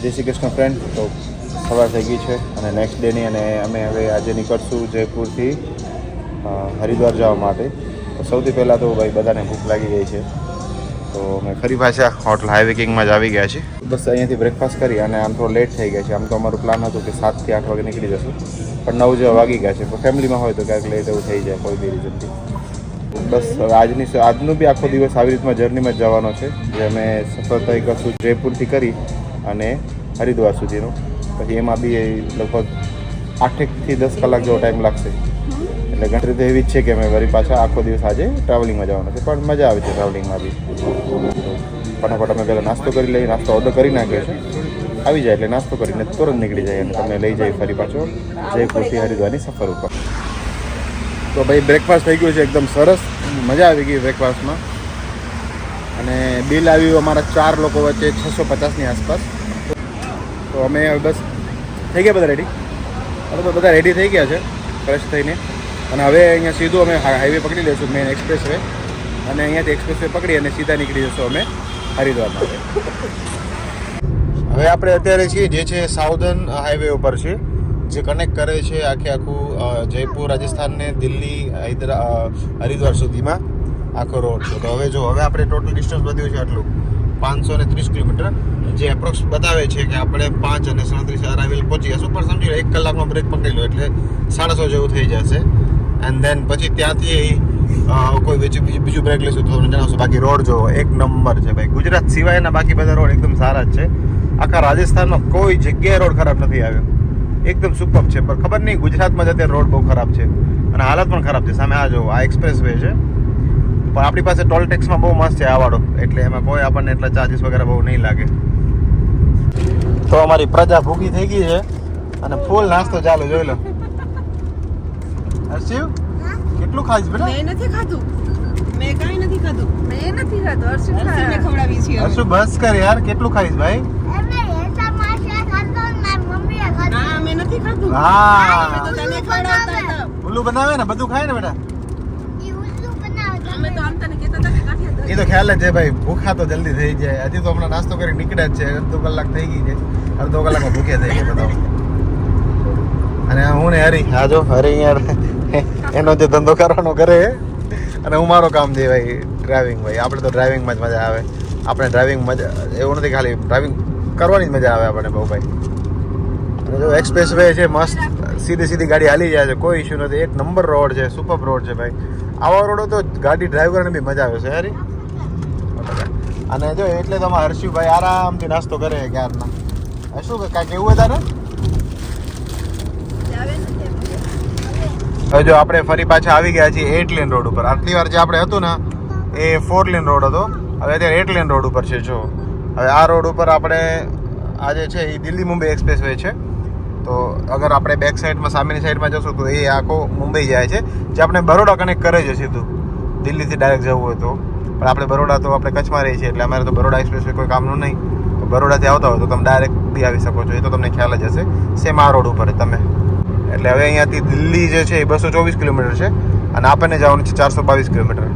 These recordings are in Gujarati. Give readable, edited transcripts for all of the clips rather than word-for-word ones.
જય શ્રી કૃષ્ણ ફ્રેન્ડ. તો સવાર થઈ ગઈ છે અને નેક્સ્ટ ડેની અને અમે હવે આજે નીકળશું જયપુરથી હરિદ્વાર જવા માટે. તો સૌથી પહેલાં તો ભાઈ બધાને ભૂખ લાગી ગઈ છે, તો અમે ફરી પાછા હોટલ હાઈવે કિંગમાં જ આવી ગયા છીએ. બસ અહીંયાથી બ્રેકફાસ્ટ કરી અને આમ થોડો લેટ થઈ ગયા છે. આમ તો અમારું પ્લાન હતું કે 7 થી 8 વાગે નીકળી જશું, પણ 9 જેવા વાગી ગયા છે. પણ ફેમિલીમાં હોય તો ક્યાંક લેટ એવું થઈ જાય કોઈ બી રીઝનથી. બસ હવે આજનું બી આખો દિવસ આવી રીતમાં જર્નીમાં જ જવાનો છે, જે અમે સફળતા કરશું જયપુરથી કરી અને હરિદ્વાર સુધીનો. પછી એમાં બી લગભગ 8 થી 10 કલાક જેવો ટાઈમ લાગશે. એટલે ગણતરી તો એવી જ છે કે અમે વળી પાછા આખો દિવસ આજે ટ્રાવેલિંગમાં જવાનું છે, પણ મજા આવે છે ટ્રાવેલિંગમાં બી. ફટાફટ અમે પહેલાં નાસ્તો કરી લઈએ, નાસ્તો ઓર્ડર કરી નાખ્યો છે. આવી જાય એટલે નાસ્તો કરીને તુરંત નીકળી જાય અને તમને લઈ જાય ફરી પાછો જયપુરથી હરિદ્વારની સફર ઉપર. તો ભાઈ બ્રેકફાસ્ટ થઈ ગયું છે એકદમ સરસ, મજા આવી ગઈ બ્રેકફાસ્ટમાં. અને બિલ આવ્યું અમારા 4 લોકો વચ્ચે 650ની આસપાસ. તો અમે બસ થઈ ગયા બધા રેડી. બરાબર, બધા રેડી થઈ ગયા છે ફ્રેશ થઈને. અને હવે અહીંયા સીધું અમે હાઈવે પકડી લઈશું, મેઇન એક્સપ્રેસ વે. અને અહીંયાથી એક્સપ્રેસ વે પકડી અને સીધા નીકળી જશું અમે હરિદ્વાર માટે. હવે આપણે અત્યારે છીએ જે છે સાઉધર્ન હાઈવે ઉપર છે, જે કનેક્ટ કરે છે આખું જયપુર રાજસ્થાનને દિલ્હી હરિદ્વાર સુધીમાં આખો રોડ છે. તો હવે આપણે ટોટલ ડિસ્ટન્સ વધ્યું છે આટલું 530 કિલોમીટર, જે એપ્રોક્સ બતાવે છે કે આપણે 5 અને 37 અરાઇવલ પહોંચી જશું. પણ સમજી લો 1 કલાકનો બ્રેક પકડી લો એટલે 650 જેવું થઈ જશે. એન્ડ દેન પછી ત્યાંથી કોઈ બીજું બ્રેક લઈશું તો તમને જણાવશું. બાકી રોડ જો એક નંબર છે ભાઈ. ગુજરાત સિવાયના બાકી બધા રોડ એકદમ સારા જ છે. આખા રાજસ્થાનમાં કોઈ જગ્યાએ રોડ ખરાબ નથી આવ્યો, એકદમ સુપર છે. પણ ખબર નહીં ગુજરાતમાં જ અત્યારે રોડ બહુ ખરાબ છે અને હાલત પણ ખરાબ છે. સામે આ જો આ એક્સપ્રેસ વે છે, પણ આપણી પાસે ટોલ ટેક્સમાં બહુ મસ્ત છે આ વાળો, એટલે એમાં કોઈ આપણને એટલા ચાર્જીસ વગેરે બહુ નહીં લાગે. તો અમારી પ્રજા ભૂખી થઈ ગઈ છે અને ફૂલ નાસ્તો ચાલુ જોઈ લો. હર્ષિવ કેટલું ખાઈશ બેટા? મેં નથી ખાધું, મેં કાંઈ નથી ખાધું. મેં નથી ખાધું, હર્ષિવને ખવડાવી છે. હર્ષુ બસ કર યાર, કેટલું ખાઈશ ભાઈ? ના મેં નથી ખાધું. હા મેં તો તને ખવડાવતા હતા. ઉલ્લુ બનાવે ને, બધું ખાય ને બેટા. અમે તો આમ તને કહેતા હતા કે કાઠિયાવાડ એ તો ખ્યાલ જ છે ભાઈ, ભૂખા તો જલ્દી થઈ જાય. હજી તો હમણાં નાસ્તો કરી નીકળ્યા જ છે, અડધો કલાક થઈ ગઈ છે. અડધો કલાકમાં ભૂખ્યા થઈ ગયા બધા. અને હું ને હરી, હા જો હરી યાર એનો જે ધંધો કરવાનો કરે અને હું મારો કામ છે ભાઈ ડ્રાઇવિંગ. ભાઈ આપણે તો ડ્રાઇવિંગમાં જ મજા આવે. આપણે ડ્રાઇવિંગ મજા એવું નથી, ખાલી ડ્રાઇવિંગ કરવાની જ મજા આવે આપણને બહુ ભાઈ. અને જો એક્સપ્રેસ વે છે મસ્ત, સીધી ગાડી હાલી જાય છે, કોઈ ઇશ્યુ નથી. એક નંબર રોડ છે, સુપર રોડ છે ભાઈ. આવા રોડો તો ગાડી ડ્રાઈવ કરવાની બી મજા આવે છે યાર. અને જો એટલે તો અમારા હર્ષિવભાઈ આરામથી નાસ્તો કરે ક્યારના. શું કાંઈક એવું હતા ને. હવે જો આપણે ફરી પાછા આવી ગયા છીએ 8 લેન રોડ ઉપર. આટલી વાર જે આપણે હતું ને એ 4 લેન રોડ હતો, હવે અત્યારે 8 લેન રોડ ઉપર છે. જો હવે આ રોડ ઉપર આપણે આજે છે એ દિલ્હી મુંબઈ એક્સપ્રેસ વે છે. તો અગર આપણે બેક સાઈડમાં સામેની સાઈડમાં જશું તો એ આખો મુંબઈ જાય છે, જે આપણે બરોડા કનેક્ટ કરે છે સીધું. દિલ્હીથી ડાયરેક્ટ જવું હોય તો. પણ આપણે બરોડા તો આપણે કચ્છમાં રહીએ છીએ એટલે અમારે તો બરોડા એક્સપ્રેસ વે કોઈ કામનું નહીં. તો બરોડાથી આવતા હોય તો તમે ડાયરેક્ટ બી આવી શકો છો, એ તો તમને ખ્યાલ જ હશે. સેમ આ રોડ ઉપર તમે. એટલે હવે અહીંયાથી દિલ્હી જે છે એ 224 કિલોમીટર છે અને આપણને જવાનું છે 422 કિલોમીટર.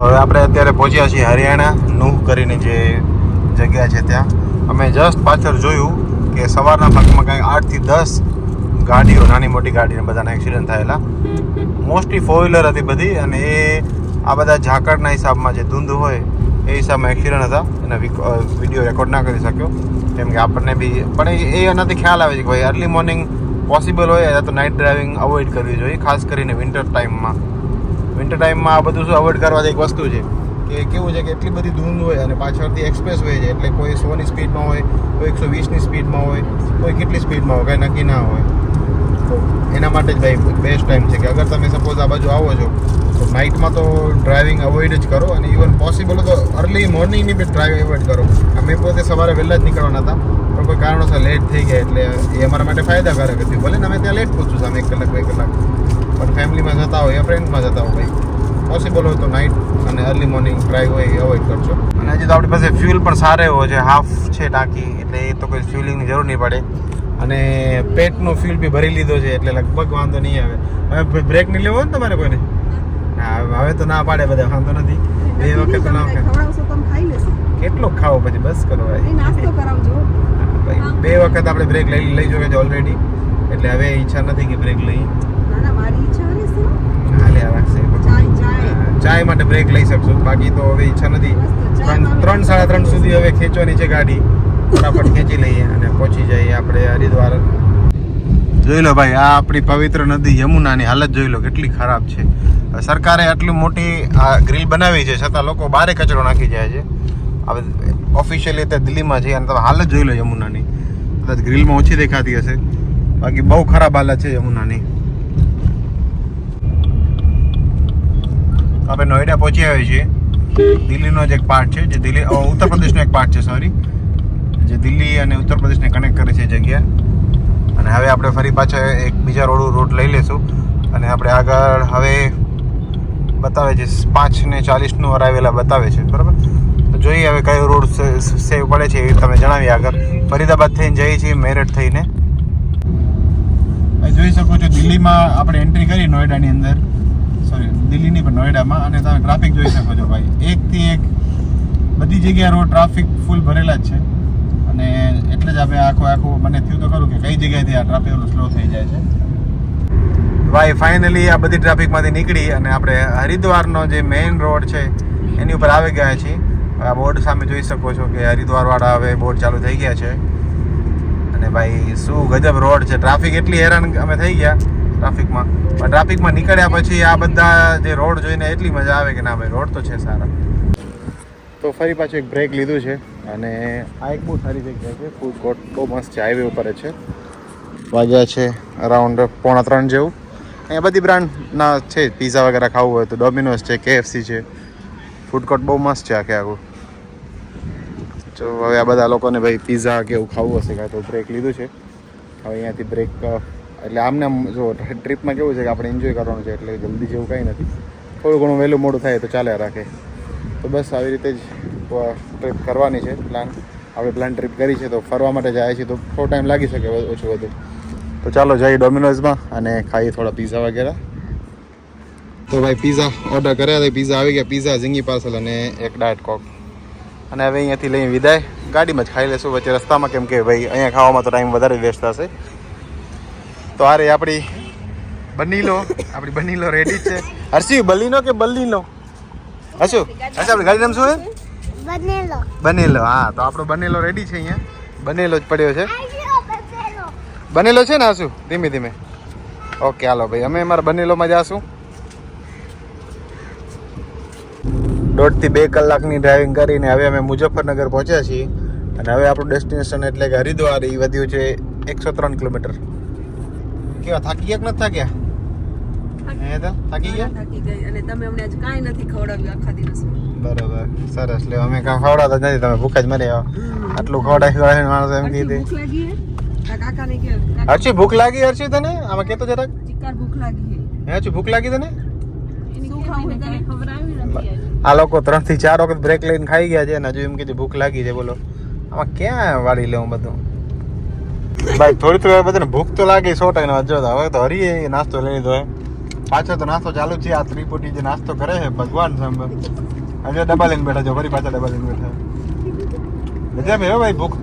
હવે આપણે અત્યારે પહોંચ્યા છીએ હરિયાણા નૂહ કરીને જે જગ્યા છે ત્યાં. અમે જસ્ટ પાછળ જોયું કે સવારના ભાગમાં કાંઈ 8 થી 10 ગાડીઓ, નાની મોટી ગાડીને બધાના એક્સિડન્ટ થયેલા. મોસ્ટલી 4-વ્હીલર હતી બધી, અને એ આ બધા ઝાકળના હિસાબમાં જે ધૂંધ હોય એ હિસાબમાં એક્સિડન્ટ હતા. એના વિડીયો રેકોર્ડ ના કરી શક્યો કેમ કે આપણને બી, પણ એ એનાથી ખ્યાલ આવે છે કે ભાઈ અર્લી મોર્નિંગ પોસિબલ હોય તો નાઇટ ડ્રાઇવિંગ અવોઇડ કરવી જોઈએ, ખાસ કરીને વિન્ટર ટાઈમમાં. વિન્ટર ટાઈમમાં આ બધું શું અવોઇડ કરવાની એક વસ્તુ છે કે કેવું છે કે એટલી બધી ધૂંધ હોય અને પાછળથી એક્સપ્રેસ વે છે, એટલે કોઈ 100ની સ્પીડમાં હોય, કોઈ 120ની સ્પીડમાં હોય, કોઈ કેટલી સ્પીડમાં હોય, કાંઈ નક્કી ના હોય. તો એના માટે જ ભાઈ બેસ્ટ ટાઈમ છે કે અગર તમે સપોઝ આ બાજુ આવો છો તો નાઇટમાં તો ડ્રાઇવિંગ અવોઇડ જ કરો. અને ઇવન પોસિબલ તો અર્લી મોર્નિંગની બી ડ્રાઇવિંગ અવોઇડ કરો. અમે પોતે સવારે વહેલા જ નીકળવાના હતા, પણ કોઈ કારણોસર લેટ થઈ ગયા એટલે એ અમારા માટે ફાયદાકારક હતું. ભલે ને અમે ત્યાં લેટ પહોંચું સામે 1 કલાક 2 કલાક, પણ ફેમિલીમાં જતા હોય યા ફ્રેન્ડમાં જતા હોય ભાઈ પોસિબલ હોય તો નાઇટ અને અર્લી મોર્નિંગ ડ્રાઈવ હોય એ અવોઇડ કરજો. અને હજી તો આપણી પાસે ફ્યુલ પણ સારો એવો છે, હાફ છે ટાંકી, એટલે એ તો કોઈ ફ્યુલિંગની જરૂર નહીં પડે. અને પેટનો ફ્યુલ બી ભરી લીધો છે એટલે લગભગ વાંધો નહીં આવે. હવે બ્રેક નહીં લેવો ને તમારે કોઈને? હા, હવે તો ના પાડે બધા, વાંધો નથી. બે વખત ના ખવડાવશો તો ખાઈ લેશે. કેટલો ખાવો પછી બસ કરો ભાઈ. નાસ્તો કરાવજો ભાઈ 2 વખત આપણે બ્રેક લઈ જોઈએ છે ઓલરેડી, એટલે હવે ઈચ્છા નથી કે બ્રેક લઈએ. ના ના, મારી ઈચ્છા રહેશે. હાલ્યા રાખશે. ચાય માટે બ્રેક લઈ શકશો, બાકી તો હવે ઈચ્છા નથી. 3-3:30 સુધી હવે ખેંચવાની છે ગાડી. ફટાફટ ખેંચી લઈએ અને પહોંચી જઈએ આપણે હરિદ્વાર. જોઈ લો ભાઈ, આ આપણી પવિત્ર નદી યમુનાની હાલત જોઈ લો કેટલી ખરાબ છે. સરકારે આટલી મોટી આ ગ્રીલ બનાવી છે છતાં લોકો બારે કચરો નાખી જાય છે. હવે ઓફિશિયલી તે દિલ્હીમાં છે અને તમે હાલત જોઈ લો યમુનાની. કદાચ ગ્રીલમાં ઓછી દેખાતી હશે, બાકી બહુ ખરાબ હાલત છે યમુનાની. આપણે નોઈડા પહોંચી આવ્યા છીએ. દિલ્હીનો જ એક પાર્ટ છે, જે દિલ્હી ઉત્તર પ્રદેશનો એક પાર્ટ છે, સોરી, જે દિલ્હી અને ઉત્તર પ્રદેશને કનેક્ટ કરે છે જગ્યા. અને હવે આપણે ફરી પાછા એક બીજા રૂટ લઈ લેશું અને આપણે આગળ હવે બતાવે છે 5:40 અરાવેલા બતાવે છે, બરાબર. તો જોઈએ હવે કયો રોડ સેવ પડે છે એ તમે જણાવીએ આગળ. ફરીદાબાદ થઈને જઈએ છીએ મેરઠ થઈને. જોઈ શકો છો દિલ્હીમાં આપણે એન્ટ્રી કરી નોઈડાની અંદર, સોરી દિલ્હીની પણ નોઈડામાં, અને તમે ટ્રાફિક જોઈ શકો છો ભાઈ. એકથી એક બધી જગ્યાએ રોડ ટ્રાફિક ફૂલ ભરેલા જ છે. અને એટલે જ આપણે આખું મને થયું તો ખરું કે કઈ જગ્યાએથી આ ટ્રાફિક સ્લો થઈ જાય છે. ભાઈ ફાઇનલી આ બધી ટ્રાફિકમાંથી નીકળી અને આપણે હરિદ્વારનો જે મેઇન રોડ છે એની ઉપર આવી ગયા છીએ. આ બોર્ડ સામે જોઈ શકો છો કે હરિદ્વારવાળા હવે બોર્ડ ચાલુ થઈ ગયા છે. અને ભાઈ શું ગજબ રોડ છે. ટ્રાફિક એટલી હેરાન અમે થઈ ગયા ટ્રાફિકમાં, પણ ટ્રાફિકમાં નીકળ્યા પછી આ બધા જે રોડ જોઈને એટલી મજા આવે કે ના ભાઈ રોડ તો છે સારા. તો ફરી પાછું એક બ્રેક લીધું છે અને આ એક બહુ સારી જગ્યા છે. ફૂડ કોર્ટ બહુ મસ્ત છે, હાઈવે ઉપર જ છે. વાગ્યા છે અરાઉન્ડ 2:45 જેવું. અહીંયા બધી બ્રાન્ડના છે, પીઝા વગેરે ખાવું હોય તો ડોમિનોઝ છે, KFC છે. ફૂડ કોર્ટ બહુ મસ્ત છે આખે આખું. તો હવે આ બધા લોકોને ભાઈ પીઝા કે એવું ખાવું હશે કાંઈ તો બ્રેક લીધું છે. હવે અહીંયાથી બ્રેક એટલે આમને જો ટ્રીપમાં કેવું છે કે આપણે એન્જોય કરવાનું છે, એટલે જલ્દી જેવું કંઈ નથી. થોડું ઘણું વહેલું મોડું થાય તો ચાલ્યા રાખે. તો બસ આવી રીતે જ ટ્રીપ કરવાની છે. આપણે પ્લાન ટ્રીપ કરી છે તો ફરવા માટે જાય છે તો થોડો ટાઈમ લાગી શકે ઓછું વધુ. તો ચાલો જઈએ ડોમિનોઝમાં અને ખાઈએ થોડા પીઝા વગેરે. તો ભાઈ પીઝા ઓર્ડર કર્યા હતા, પીઝા આવી ગયા. પીઝા ઝીંગી પાર્સલ અને એક ડાયટ કોક. અને હવે અહીંયાથી લઈને વિદાય. ગાડીમાં જ ખાઈ લેશું વચ્ચે રસ્તામાં, કેમ કે ભાઈ અહીંયા ખાવામાં તો ટાઈમ વધારે વેસ્ટ થશે. તો આ રહી આપણી બનીલો રેડી છે. હર્ષી બલીનો કે બલ્લીનો? હર્ષુ આપણી ગાડી નામ શું છે? બનેલો. હા, તો આપણો બનેલો રેડી છે. અહીંયા બનેલો જ પડ્યો છે. બનેલો છે ને હર્ષુ? ધીમે ધીમે. ઓકે હાલો ભાઈ, અમે અમારા બનેલોમાં જાશું. 1.5 થી 2 કલાકની ડ્રાઇવિંગ કરીને હવે અમે મુઝફ્ફરનગર પહોંચ્યા છીએ. અને હવે આપણું ડેસ્ટિનેશન એટલે કે હરિદ્વાર એ વધ્યું છે 103 કિલોમીટર. કેવા થાકી ગયા કે નથી થાક્યા? થાકી ગયા? થાકી ગઈ. અને તમે અમને આજ કાંઈ નથી ખવડાવ્યું આખા દિવસમાં. બરોબર, સરસ. લે અમે કાંઈ ખવડાવતા જ નથી, તમે ભૂખ જ મરી આવો. આટલું ખવડાવી માણસ એમ કીધી. ભૂખ લાગી હે? કાકાને કે હર્ષી ભૂખ લાગી? હર્ષી તને આમાં કેતો જરાક. ચિક્કાર ભૂખ લાગી હે. હર્ષી ભૂખ લાગી તને? શું ખાવું તને ખવડાવી નથી. આ લોકો 3 થી 4 વખત બ્રેક લઈને ખાઈ ગયા છે અને હજુ એમ કે ભૂખ લાગી છે. બોલો આમાં ક્યાં વાળી લેવું બધું? ભાઈ થોડી બધાને ભૂખ તો લાગી 100%. જો હવે તો હરીએ નાસ્તો લઈ લીધો હે. પાછો તો નાસ્તો ચાલુ છે. આ ત્રિપુટી જે નાસ્તો કરે છે ભગવાન સામે. હજુ ડબ્બા લઈને બેઠા છો, ફરી પાછા ડબ્બા લઈને બેઠા. મજા મેં ભાઈ ભૂખ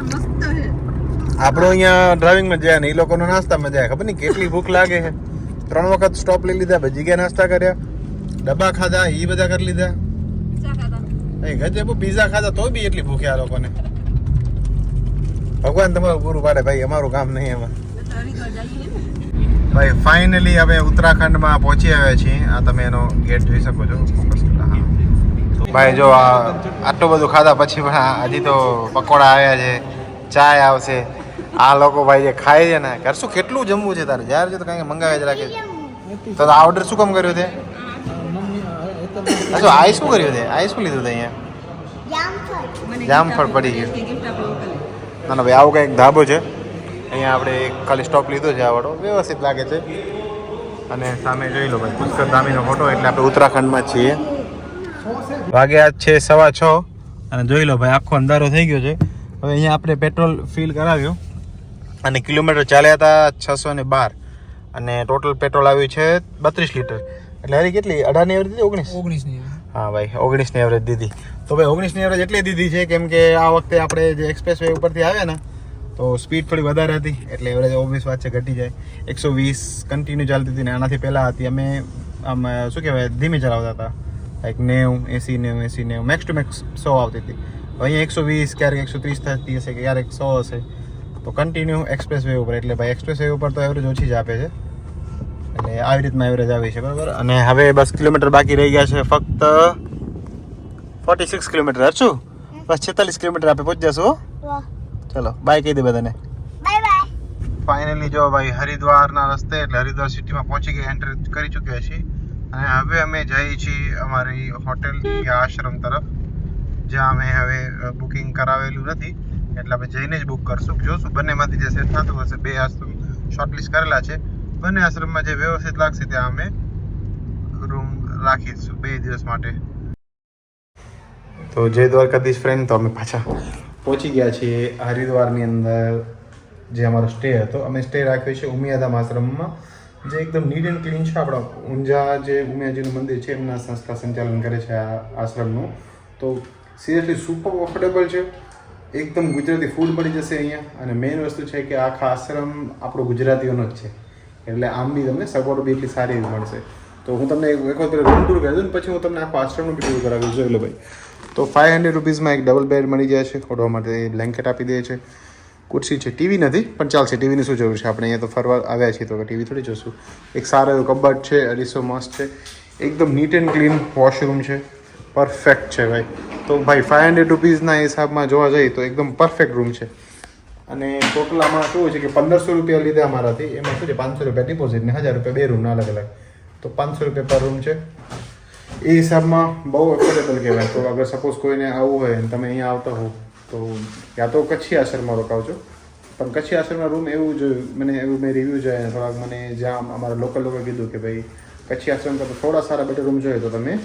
મસ્ત હે. આપણો અહીંયા ડ્રાઇવિંગમાં જાય ને એ લોકોનો નાસ્તામાં જાય. ખબર નહીં કેટલી ભૂખ લાગે છે. 3 વખત સ્ટોપ લઈ લીધા, ભજી ગયા નાસ્તા કર્યા, ડબ્બા ખાધા, એ બધા કરી લીધા. ગજબ પીઝા ખાધા તો બી એટલી ભૂખ આ લોકોને. ભગવાન તમારું પૂરું પાડે ભાઈ, અમારું કામ નહીં એમાં. ભાઈ ફાઇનલી હવે ઉત્તરાખંડમાં પહોંચી આવ્યા છીએ. આ તમે એનો ગેટ જોઈ શકો છો. ભાઈ જો આ આટલું બધું ખાધા પછી પણ હજી તો પકોડા આવ્યા છે, ચાય આવશે. આ લોકો ભાઈ જે ખાય છે ને, કરશું કેટલું જમવું છે તારે? જ્યારે જો તો કંઈ મંગાવ્યા જ રાખે. તો આ ઓર્ડર શું કામ કર્યો છે? અચ્છા આઈ શું કર્યું છે? આઈ શું લીધું હતું અહીંયા? જામફળ પડી ગયું. ના ના ભાઈ આવું કંઈક ધાબો છે અહીંયા. આપણે ખાલી સ્ટોપ લીધો છે. આ વાળો વ્યવસ્થિત લાગે છે. અને સામે જોઈ લો ભાઈ પુષ્કરધામીનો ફોટો. એટલે આપણે ઉત્તરાખંડમાં જ છીએ. વાગ્યા છે 6:15 અને જોઈ લો ભાઈ આખો અંધારો થઈ ગયો છે. હવે અહીંયા આપણે પેટ્રોલ ફિલ કરાવ્યું અને કિલોમીટર ચાલ્યા હતા 612 અને ટોટલ પેટ્રોલ આવ્યું છે 32 લીટર. એટલે હરી કેટલી 18ની એવરેજ દીધી 19ની? હા ભાઈ 19ની એવરેજ દીધી. તો ભાઈ 19ની એવરેજ એટલે દીધી છે કેમ કે આ વખતે આપણે જે એક્સપ્રેસ વે ઉપરથી આવ્યા ને તો સ્પીડ થોડી વધારે હતી એટલે એવરેજ ઓબ્વિયસ વાત છે ઘટી જાય. 120 કન્ટિન્યુ ચાલતી હતી ને આનાથી પહેલાં હતી અમે આમ શું કહેવાય ધીમે ચલાવતા હતા, લાઈક 90 80 મેક્સ ટુ મેક્સ 100 આવતી હતી. અહીંયા 120 ક્યારેક 130 થતી હશે કે ક્યારેક 100 હશે. તો કન્ટિન્યુ એક્સપ્રેસ વે ઉપર એટલે ભાઈ એક્સપ્રેસ વે ઉપર તો એવરેજ ઓછી જ આપે છે. એટલે આવી રીતના એવરેજ આવી છે બરાબર. અને હવે બસ કિલોમીટર બાકી રહી ગયા છે ફક્ત 46 કિલોમીટર. હરશું બસ 46 કિલોમીટર આપણે પહોંચી જશું. ચલો બાય કહી દે બધાને. Bye bye. ફાઇનલી જો ભાઈ હરિદ્વારના રસ્તે એટલે હરિદ્વાર સિટીમાં પહોંચી ગયા, એન્ટર કરી ચૂક્યા છીએ. અને હવે અમે જઈએ છીએ અમારી હોટેલ યા આશ્રમ તરફ, જ્યાં અમે હવે બુકિંગ કરાવેલું નથી એટલે આપણે જઈને જ બુક કરશું. જોશું બંનેમાંથી જે સેટ થતું હશે. 2 આશ્રમ શોર્ટલિસ્ટ કરેલા છે. બંને આશ્રમમાં જે વ્યવસ્થિત લાગશે ત્યાં અમે રૂમ રાખીશું 2 દિવસ માટે. તો જય દ્વારકાધીશ ફ્રેન્ડ, તો અમે પાછા પહોંચી ગયા છીએ હરિદ્વારની અંદર જે અમારો સ્ટે હતો. અમે સ્ટે રાખ્યો છે ઉમિયાધામ આશ્રમમાં, જે એકદમ નીટ એન્ડ ક્લીન છે. આપણા ઊંઝા જે ઉમિયાજીનું મંદિર છે એમના સંસ્થા સંચાલન કરે છે આ આશ્રમનું. તો સિરિયસલી સુપર અફોર્ડેબલ છે, એકદમ ગુજરાતી ફૂડ મળી જશે અહીંયા. અને મેઇન વસ્તુ છે કે આખા આશ્રમ આપણો ગુજરાતીઓનો જ છે એટલે આમ બી તમને સગવડો બી એટલી સારી એવી મળશે. તો હું તમને એક વખત રૂમ ટૂર કરી દઉં ને પછી હું તમને આખો આશ્રમનું બી ટૂર કરાવી જોઈ લો ભાઈ. તો 500 રૂપીઝમાં એક ડબલ બેડ મળી જાય છે, ઓઢવા માટે બ્લેન્કેટ આપી દે છે, ખુરશી છે, ટીવી નથી પણ ચાલશે, ટીવીની શું જરૂર છે, આપણે અહીંયા તો ફરવા આવ્યા છીએ તો ટીવી થોડી જોશું. એક સારો એવો કબાટ છે, અરીસો મસ્ત છે, એકદમ નીટ એન્ડ ક્લીન વોશરૂમ છે, પરફેક્ટ છે ભાઈ. તો ભાઈ 500 રૂપીઝના હિસાબમાં જોવા જઈએ તો એકદમ પરફેક્ટ રૂમ છે. અને ટોટલ આમાં કેવું છે કે 1500 રૂપિયા લીધા અમારાથી, એમાં શું છે 500 રૂપિયા ડિપોઝિટ ને 1000 રૂપિયા 2 રૂમના અલગ અલગ, તો 500 રૂપિયા પર રૂમ છે. એ હિસાબમાં બહુ અફોર્ડેબલ કહેવાય. તો અગર સપોઝ કોઈને આવવું હોય અને તમે અહીંયા આવતા હો તો યા તો કચ્છી આશ્રમમાં રોકાવજો. પણ કચ્છી આશ્રમના રૂમ એવું જોયું મેં રિવ્યૂ જોયા થોડાક મને, જ્યાં અમારા લોકલ લોકોએ કીધું કે ભાઈ કચ્છી આશ્રમ કરતાં થોડા સારા બેટર રૂમ જોઈએ તો તમે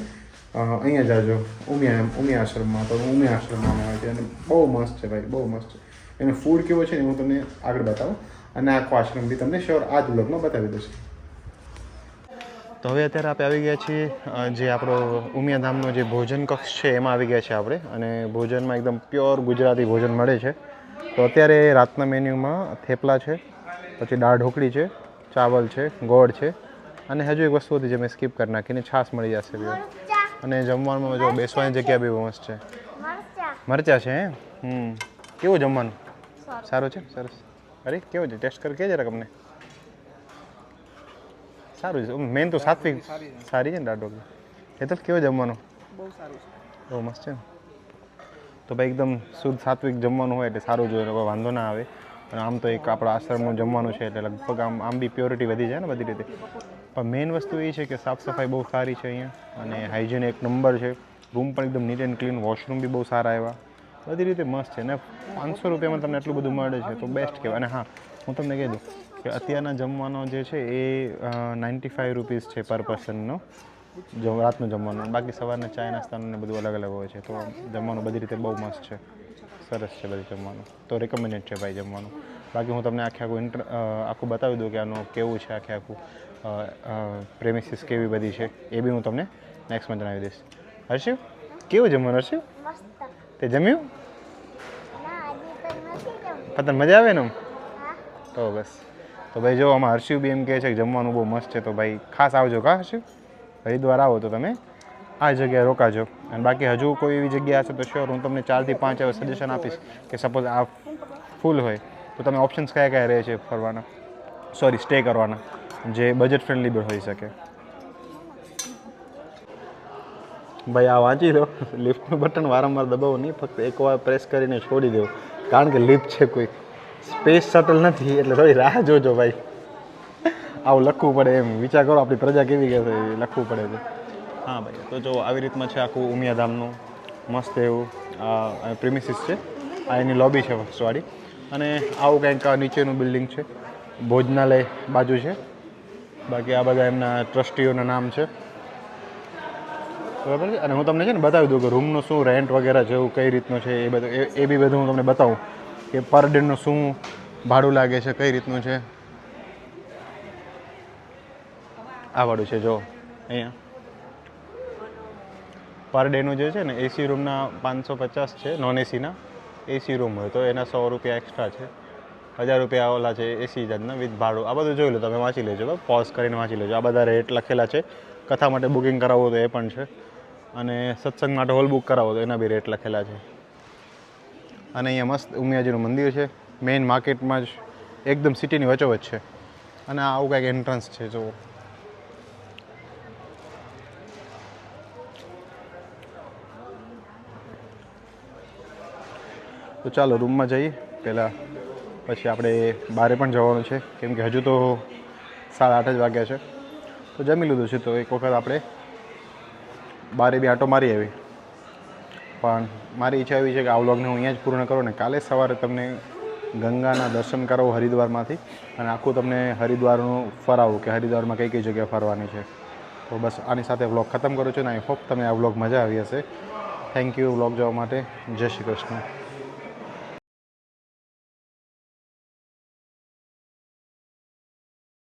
અહીંયા જાજો ઉમિયા આશ્રમમાં. તો ઉમિયા આશ્રમમાં આવે છે અને બહુ મસ્ત છે ભાઈ, બહુ મસ્ત છે. એનો ફૂડ કેવો છે ને હું તમને આગળ બતાવું અને આખો આશ્રમ બી તમને શ્યોર આ જ બ્લોગમાં બતાવી દઉં. તો હવે અત્યારે આપણે આવી ગયા છીએ જે આપણો ઉમિયાધામનો જે ભોજન કક્ષ છે એમાં આવી ગયા છે આપણે. અને ભોજનમાં એકદમ પ્યોર ગુજરાતી ભોજન મળે છે. તો અત્યારે રાતના મેન્યુમાં થેપલા છે, પછી દાળ ઢોકળી છે, ચાવલ છે, ગોળ છે અને હજુ એક વસ્તુ હતી જે મેં સ્કીપ કરી નાખીને છાશ મળી જશે. અને જમવામાં જો બેસવાની જગ્યા બી મસ્ત છે, મરચાં છે. કેવું જમવાનું? સારું છે, સરસ. અરે કેવું છે, ટેસ્ટ કરી કે જરાક અમને. સારું છે, મેન તો સાત્વિક સારી છે ને દાળ ઢોકળી. એ તો કેવું જમવાનું? બહુ સારું છે, બહુ મસ્ત છે ને. તો ભાઈ એકદમ શુદ્ધ સાત્વિક જમવાનું હોય એટલે સારું જોઈએ, કોઈ વાંધો ના આવે. અને આમ તો એક આપણા આશ્રમનું જમવાનું છે એટલે લગભગ આમ બી પ્યોરિટી વધી જાય ને બધી રીતે. પણ મેઇન વસ્તુ એ છે કે સાફ સફાઈ બહુ સારી છે અહીંયા અને હાઇજીન એક નંબર છે. રૂમ પણ એકદમ નીટ એન્ડ ક્લીન, વોશરૂમ બી બહુ સારા એવા, બધી રીતે મસ્ત છે. ને 500 રૂપિયામાં તમને એટલું બધું મળે છે તો બેસ્ટ કહેવાય. અને હા, હું તમને કહી દઉં કે અત્યારના જમવાનો જે છે એ 95 રૂપીસ છે પર પર્સનનો રાતનું જમવાનું. બાકી સવારના ચાય નાસ્તાનું ને બધું અલગ અલગ હોય છે. તો જમવાનું બધી રીતે બહુ મસ્ત છે, સરસ છે બધું જમવાનું. તો રેકમેન્ડેડ છે ભાઈ જમવાનું. બાકી હું તમને આખું બતાવી દઉં કે આનું કેવું છે, આખું પ્રેમિસિસ કેવી બધી છે એ બી હું તમને નેક્સ્ટમાં જણાવી દઈશ. હર્ષિવ કેવું જમવાનું? હર્ષિવ તે જમ્યું? તને મજા આવે ને? તો બસ. તો ભાઈ જો આમાં હર્ષિવ બી એમ કહે છે કે જમવાનું બહુ મસ્ત છે. તો ભાઈ ખાસ આવજો કા હર્ષિવ, હરિદ્વાર આવો તો તમે આ જગ્યાએ રોકાજો. અને બાકી હજુ કોઈ એવી જગ્યા હશે તો શ્યોર હું તમને 4 થી 5 એવા સજેશન આપીશ કે સપોઝ આ ફૂલ હોય તો તમે ઓપ્શન્સ કયા કયા રહે છે ફરવાના, સોરી સ્ટે કરવાના, જે બજેટ ફ્રેન્ડલી બી હોઈ શકે. ભાઈ આ વાંચી લો, લિફ્ટનું બટન વારંવાર દબાવો નહીં, ફક્ત એકવાર પ્રેસ કરીને છોડી દો, કારણ કે લિફ્ટ છે કોઈ સ્પેસ શટલ નથી એટલે થોડી રાહ જોજો ભાઈ. આવું લખવું પડે એમ વિચાર કરો, આપણી પ્રજા કેવી કે લખવું પડે છે. હા ભાઈ, તો જો આવી રીતમાં છે આખું ઉમિયાધામનું મસ્ત એવું પ્રેમિસિસ છે. આ એની લોબી છે વસ્તુવાળી. અને આવું કંઈક નીચેનું બિલ્ડિંગ છે, ભોજનાલય બાજુ છે. બાકી આ બધા એમના ટ્રસ્ટીઓના નામ છે, બરાબર છે. અને હું તમને છે ને બતાવી દઉં કે રૂમનું શું રેન્ટ વગેરે જેવું કઈ રીતનું છે એ બધું, એ બી બધું હું તમને બતાવું કે પર ડેનું શું ભાડું લાગે છે કઈ રીતનું છે આ વાળું છે જો અહીંયા પર ડેનું જે છે ને એસી રૂમના 550 છે નોન એસીના એસી રૂમ હોય તો એના 100 રૂપિયા એક્સ્ટ્રા છે 1000 રૂપિયા ઓલા છે એસી જાતના વિથ ભાડું આ બધું જોઈ લો તમે વાંચી લેજો પોઝ કરીને વાંચી લેજો આ બધા રેટ લખેલા છે કથા માટે બુકિંગ કરાવવો તો એ પણ છે અને સત્સંગ માટે હોલ બુક કરાવો તો એના બી રેટ લખેલા છે અને અહીંયા મસ્ત ઉમિયાજીનું મંદિર છે મેઇન માર્કેટમાં જ એકદમ સિટીની વચ્ચોવચ્ચ છે અને આવું કંઈક એન્ટ્રન્સ છે જો તો ચાલો રૂમમાં જઈએ પહેલાં પછી આપણે બહારે પણ જવાનું છે કેમ કે હજુ તો 8:30 જ વાગ્યા છે તો જમી લીધું છે તો એક વખત આપણે બારે બી આંટો મારી આવી પણ મારી ઈચ્છા એવી છે કે આ વ્લોગને હું અહીંયા જ પૂર્ણ કરું ને કાલે સવારે તમને ગંગાના દર્શન કરાવું હરિદ્વારમાંથી અને આખું તમને હરિદ્વારનું ફરાવું કે હરિદ્વારમાં કઈ કઈ જગ્યાએ ફરવાની છે તો બસ આની સાથે વ્લોગ ખતમ કરું છું ને આઈ હોપ તમને આ વ્લોગ મજા આવી હશે થેન્ક યુ વ્લોગ જોવા માટે જય શ્રી કૃષ્ણ